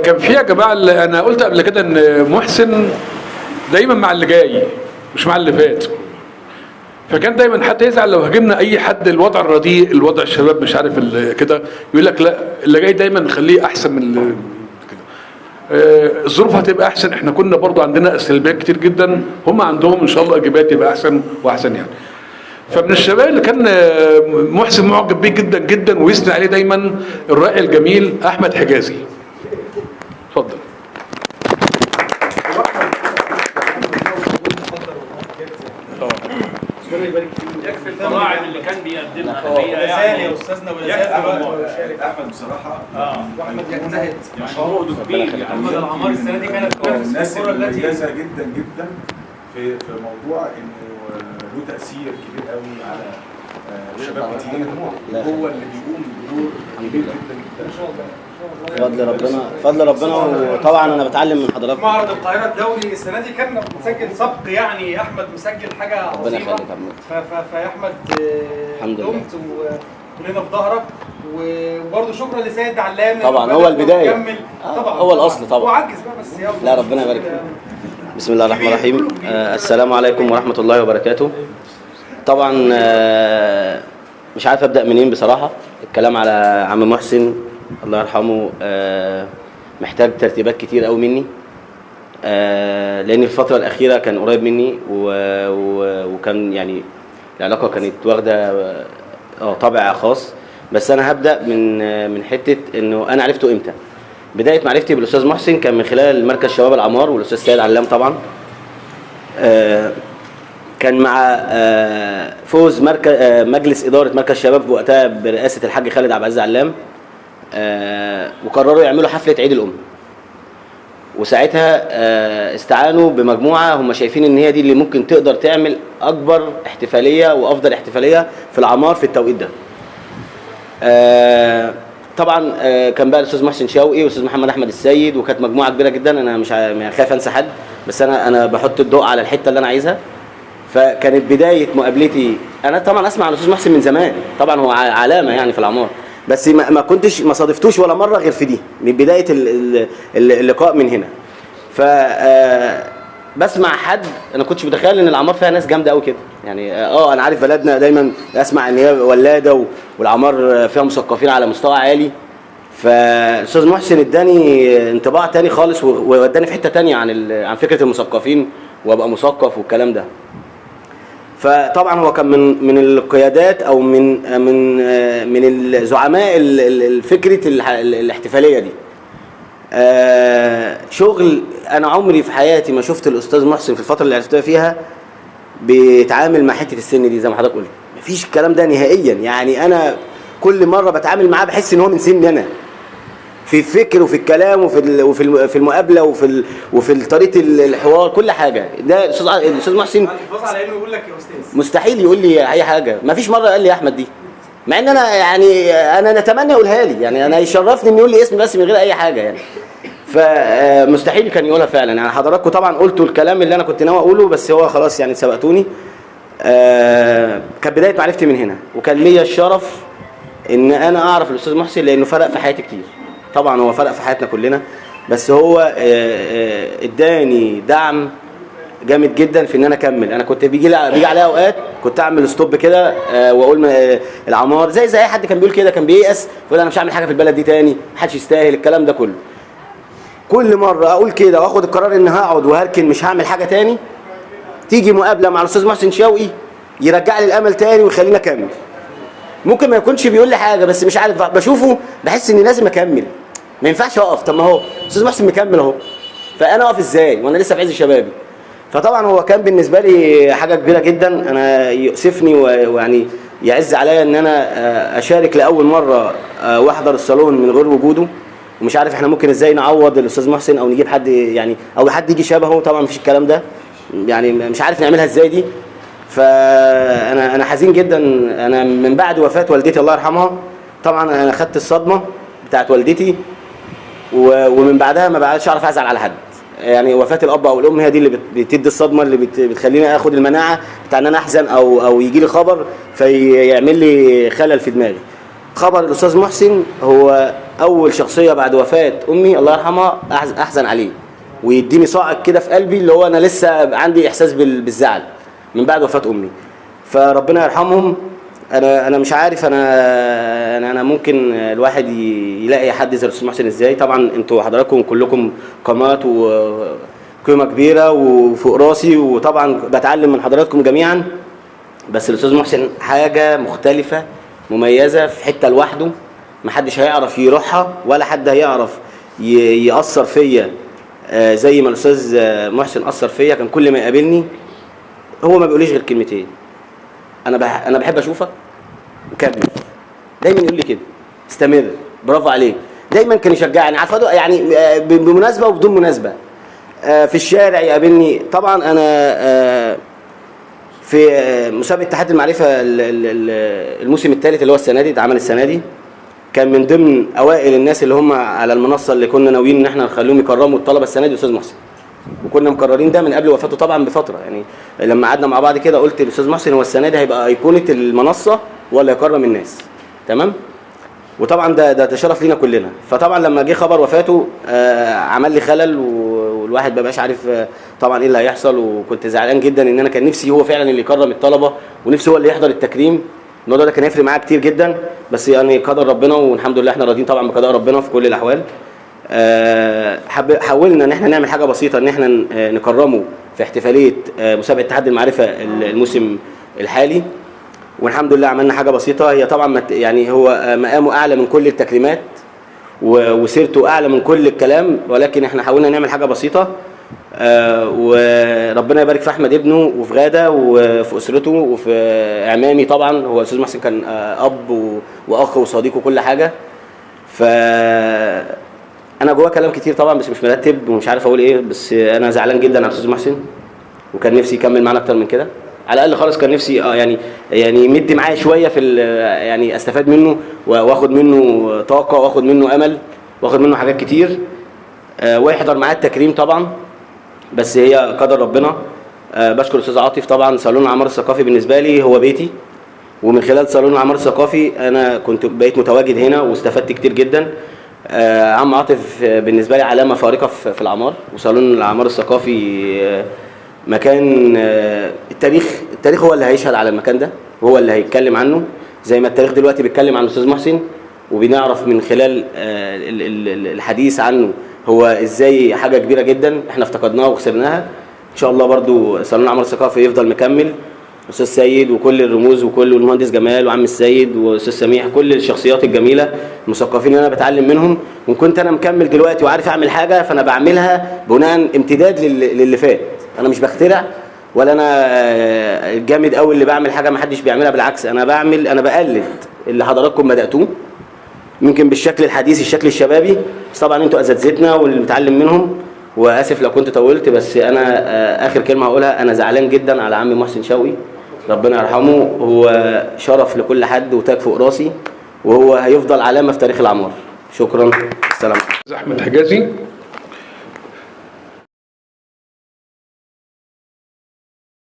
كان في يا جماعه اللي انا قلت قبل كده ان محسن دايما مع اللي جاي مش مع اللي فات. فكان دايما حتى يزعل لو هاجمنا اي حد الوضع الرديء، الوضع الشباب مش عارف كده، يقول لك لا اللي جاي دايما نخليه احسن من كده. الظروف هتبقى احسن. احنا كنا برضو عندنا سلبيات كتير جدا، هم عندهم ان شاء الله ايجابيات تبقى احسن واحسن يعني. فمن الشباب اللي كان محسن معجب بيه جدا جدا ويثني عليه دايما الراعي الجميل احمد حجازي. اتفضل. يكفي الفراعد اللي كان بيقدمها ولسان يا استاذنا ولسان احمد بصراحه واحمد يجتهد مشروعه كبير. محمد العمار السنه دي كانت تنافس في الكره التي ممتازه جدا جدا في موضوع انه له تاثير كبير قوي على شباب كتير، هو اللي بيقوم بدور كبير جدا جدا ان شاء الله. فضل ربنا وطبعا انا بتعلم من حضراتكم. معرض القاهره الدولي السنه دي كان مسجل سبق، يعني احمد مسجل حاجه عظيمه. فيا احمد دمت وكلنا في ظهرك، وبرضه شكرا لسيد علام طبعا هو البدايه طبعا هو الاصل طبعا. وعجز بقى بس يلا. لا ربنا يبارك فيك. بسم الله الرحمن الرحيم. السلام عليكم ورحمه الله وبركاته. طبعا مش عارف ابدا منين بصراحه. الكلام على عم محسن الله يرحمه محتاج ترتيبات كتير قوي مني، لان الفتره الاخيره كان قريب مني وكان يعني العلاقه كانت واخده طابع خاص. بس انا هبدا من حته انه انا عرفته امتى. بدايه معرفتي بالاستاذ محسن كان من خلال مركز شباب العمار والاستاذ سيد علام. طبعا كان مع فوز مجلس اداره مركز شباب وقتها برئاسه الحاج خالد عبد العزيز علام، وقرروا يعملوا حفله عيد الام. وساعتها استعانوا بمجموعه هم شايفين ان هي دي اللي ممكن تقدر تعمل اكبر احتفاليه وافضل احتفاليه في العمار في التوقيت ده. طبعا كان بقى الاستاذ محسن شوقي والاستاذ محمد احمد السيد، وكانت مجموعه كبيره جدا. انا مش خايف انسى حد، بس انا بحط الضوء على الحته اللي انا عايزها. فكانت بدايه مقابلتي، انا طبعا اسمع عن الاستاذ محسن من زمان، طبعا هو علامه يعني في العمار، بس ما صادفتوش ولا مره غير في دي من بدايه اللقاء من هنا. ف بسمع حد انا كنتش متخيل ان العمار فيها ناس جامده قوي كده يعني. انا عارف بلدنا دايما اسمع ان هي ولاده والعمار فيها مثقفين على مستوى عالي. فالاستاذ محسن اداني انطباع تاني خالص ووداني في حته تانيه عن فكره المثقفين وابقى مثقف والكلام ده. فطبعا هو كان من القيادات او من الزعماء الفكره الاحتفاليه دي. شغل انا عمري في حياتي ما شفت الاستاذ محسن في الفتره اللي عرفتها فيها بيتعامل مع حته السن دي زي ما حضرتك قلت. مفيش الكلام ده نهائيا يعني. انا كل مره بتعامل معاه بحس ان هو من سني انا في الفكر وفي الكلام وفي المقابله وفي طريقه الحوار كل حاجه. ده الاستاذ محسن الحفاظ على انه يقول لك يا استاذ مستحيل يقول لي اي حاجه. ما فيش مره قال لي يا احمد دي، مع ان انا يعني انا نتمنى يقولها لي يعني. انا يشرفني انه يقول لي اسمي بس من غير اي حاجه يعني. فمستحيل كان يقولها فعلا يعني. حضراتكم طبعا قلتوا الكلام اللي انا كنت ناوي اقوله، بس هو خلاص يعني سبقتوني. كانت بدايه معرفتي من هنا، وكان ليا الشرف ان انا اعرف الاستاذ محسن لانه فرق في حياتي كتير. طبعا هو فرق في حياتنا كلنا، بس هو اداني دعم جامد جدا في ان انا اكمل. انا كنت بيجي عليا اوقات كنت اعمل ستوب كده واقول العمار زي اي حد كان بيقول كده، كان بييأس يقول انا مش هعمل حاجه في البلد دي تاني، محدش يستاهل الكلام ده كله. كل مره اقول كده واخد القرار ان هقعد وهركن مش هعمل حاجه تاني، تيجي مقابله مع الاستاذ محسن شوقي يرجع لي الامل تاني ويخليني اكمل. ممكن ما يكونش بيقول لي حاجه بس مش عارف بشوفه بحس اني لازم اكمل، ما ينفعش اقف. طب ما هو الاستاذ محسن مكمل اهو، فانا اقف ازاي وانا لسه في عز شبابي؟ فطبعا هو كان بالنسبه لي حاجه كبيره جدا. انا يؤسفني ويعني يعز عليا ان انا اشارك لاول مره واحضر الصالون من غير وجوده، ومش عارف احنا ممكن ازاي نعوض الاستاذ محسن او نجيب حد يعني او حد يجي شبهه. طبعا مفيش الكلام ده يعني، مش عارف نعملها ازاي دي. فانا حزين جدا. انا من بعد وفاه والدتي الله يرحمها طبعا انا خدت الصدمه بتاعت والدتي، ومن بعدها ما بقاش اعرف ازعل على حد يعني. وفاه الاب او الام هي دي اللي بتدي الصدمه اللي بتخليني اخد المناعه بتاع ان انا احزن او يجي لي خبر فيعمل لي خلل في دماغي. خبر الاستاذ محسن هو اول شخصيه بعد وفاه امي الله يرحمها احزن عليه ويديني صاعق كده في قلبي، اللي هو انا لسه عندي احساس بالزعل من بعد وفاه امي. فربنا يرحمهم. انا مش عارف انا ممكن الواحد يلاقي حد زي الاستاذ محسن ازاي. طبعا انتوا حضراتكم كلكم قامات وقيمه كبيره وفوق راسي، وطبعا بتعلم من حضراتكم جميعا، بس الاستاذ محسن حاجه مختلفه مميزه في حته لوحده، محدش هيعرف يروحها ولا حد هيعرف يأثر فيا زي ما الاستاذ محسن أثر فيا. كان كل ما يقابلني هو ما بيقوليش غير كلمتين: انا بحب اشوفك وكمل. دايما يقول لي كده: استمر، برافو عليك. دايما كان يشجعني، عارفه يعني بمناسبه وبدون مناسبه. في الشارع يقابلني. طبعا انا في مسابقه اتحاد المعرفه الموسم الثالث اللي هو السنه دي، اتعمل السنه دي، كان من ضمن اوائل الناس اللي هم على المنصه اللي كنا ناويين ان احنا نخليهم يكرموا الطلبه السنه دي الاستاذ محسن. وكنا مقررين ده من قبل وفاته طبعا بفتره، يعني لما قعدنا مع بعض كده قلت للاستاذ محسن هو السنه دي هيبقى ايقونه المنصه ولا يكرم الناس، تمام؟ وطبعا ده شرف لينا كلنا. فطبعا لما جه خبر وفاته عمل لي خلل، والواحد ما بقاش عارف طبعا ايه اللي هيحصل. وكنت زعلان جدا ان انا كان نفسي هو فعلا اللي يكرم الطلبه، ونفسي هو اللي يحضر التكريم. الموضوع ده كان هيفرق معاه كتير جدا، بس يعني قدر ربنا، والحمد لله احنا راضيين طبعا بقضاء ربنا في كل الاحوال. حاولنا ان احنا نعمل حاجه بسيطه ان احنا نكرمه في احتفاليه مسابقه اتحاد المعرفه الموسم الحالي، والحمد لله عملنا حاجه بسيطه. هي طبعا يعني هو مقامه اعلى من كل التكريمات وسيرته اعلى من كل الكلام، ولكن احنا حاولنا نعمل حاجه بسيطه. وربنا يبارك في احمد ابنه وفي غاده وفي اسرته وفي اعمامي. طبعا هو الاستاذ محسن كان اب واخ وصديق وكل حاجه. ف انا جواه كلام كتير طبعا بس مش مرتب ومش عارف اقول ايه، بس انا زعلان جدا على الاستاذ محسن، وكان نفسي يكمل معانا اكتر من كده. على الاقل خالص كان نفسي يعني يمد معايا شويه في يعني استفاد منه واخد منه طاقه واخد منه امل واخد منه حاجات كتير، ويحضر معايا التكريم طبعا، بس هي قدر ربنا. بشكر الاستاذ عاطف. طبعا صالون العمار الثقافي بالنسبه لي هو بيتي، ومن خلال صالون العمار الثقافي انا بقيت متواجد هنا واستفدت كتير جدا. عم عاطف بالنسبه لي علامه فارقه في العمار، وصالون العمار الثقافي مكان التاريخ هو اللي هيشهد على المكان ده وهو اللي هيتكلم عنه، زي ما التاريخ دلوقتي بيتكلم عن الاستاذ محسن، وبنعرف من خلال الحديث عنه هو ازاي حاجه كبيره جدا احنا افتقدناها وخسرناها. ان شاء الله برضو صالون العمار الثقافي يفضل مكمل. استاذ سيد وكل الرموز وكل المهندس جمال وعم السيد واستاذ سميح، كل الشخصيات الجميله المثقفين اللي انا بتعلم منهم، وان كنت انا مكمل دلوقتي وعارف اعمل حاجه فانا بعملها بناء امتداد للي فات. انا مش بخترع ولا انا جامد قوي اللي بعمل حاجه ما حدش بيعملها، بالعكس انا بقلد اللي حضراتكم بداتوه، يمكن بالشكل الحديث الشكل الشبابي، بس طبعا انتوا اساتذتنا واللي بنتعلم منهم. واسف لو كنت طولت، بس انا اخر كلمه هقولها، انا زعلان جدا على عمي محسن شوقي، ربنا يرحمه. هو شرف لكل حد وتاج فوق راسي، وهو هيفضل علامه في تاريخ العمار. شكرا. السلام. احمد حجازي.